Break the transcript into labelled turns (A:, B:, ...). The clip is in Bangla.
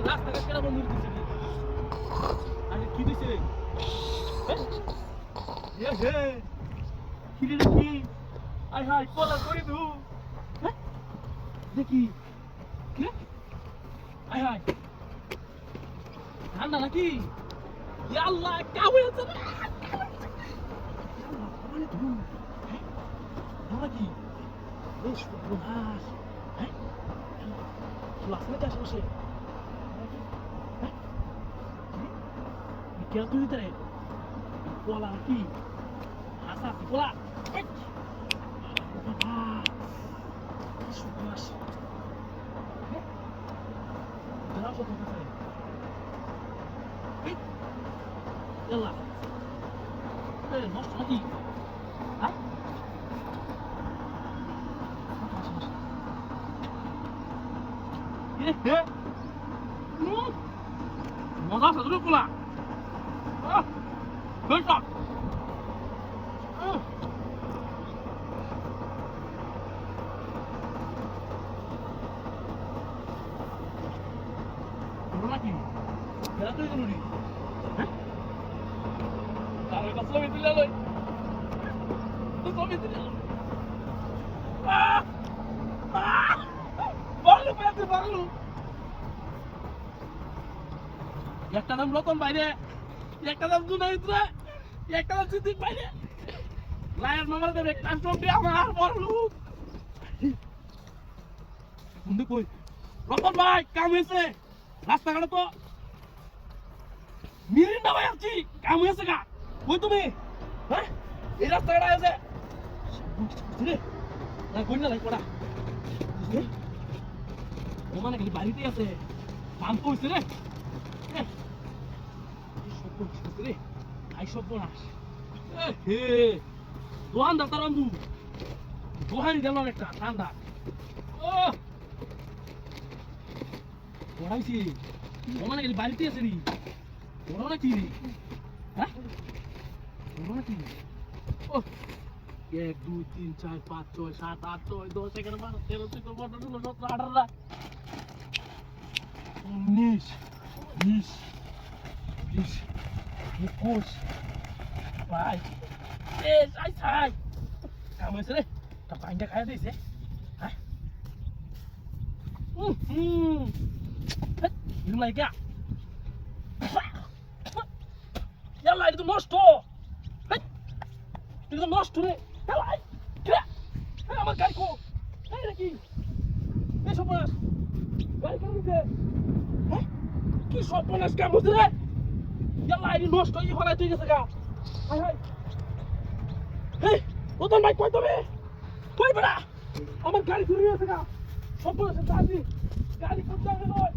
A: রাস্তাঘাট কেন বন্ধ দিছে আরে কি দিছে কি রে কি আই হাই কোলা করে দু দেখি কি আই হাই ঠান্ডা নাকি আল্লাহ কাবু আছে না মানে ধুম ধরা কি বেশ প্রভাস হ্যাঁ ক্লাসে কাছে বসে क्या तू इधर है बोला की आसा बोला शुक्राश जरा सो तो है يلا ايه نص هدي ها ايه ماذا تدرك ولا Good lagi. Jalan tu dulu ni. Kalau kita suami tu lalu. Tu suami tu lalu. Baru berarti baru. একটা নাম রতন বাইরে একটা নাম দুনাই তুই একটা নাম সিদ্দিক বাইরে লায়ার মামার দেবে একটা নাম দিয়ে আমার বড় লোক বন্ধু কই রতন ভাই কাম হয়েছে রাস্তাঘাটে তো মিরিন্ডা ভাই আসছি কাম হয়েছে কা কই তুমি হ্যাঁ এই রাস্তাঘাটে আছে রে না কই না লাই পড়া ও মানে খালি বাড়িতেই আছে কাম তো হয়েছে রে রে আই সব বলাস হে দোহান দা তার বন্ধু দোহানি দিল একটা ঠান্ডা ও পড়াইছি ও মানে খালি বাড়িতে আছে রে পড়ো না কি রে হ্যাঁ পড়ো না কি ও 1 2 3 4 5 6 7 8 9 10 11 12 13 14 15 16 17 18 19 20 Push. Vai. Sai. Kamu sini. Tak indah kayak this ya. Hah? Ini lagi ya. Yalla itu nosto. Itu nosto nih. Yalla. Kira. Amar kari ko. Hey lagi. Ini sopas. Kari kamu deh. Hah? Ki sopas kamu deh. Yalla ini নষ্ট ই ফলাই তুই গেছে গা হাই হাই এই ওদন ভাই কই তুমি কই বড়া আমার গাড়ি চুরি হয়েছে গা সব বলেছে দাদি গাড়ি কোন জায়গায় নয়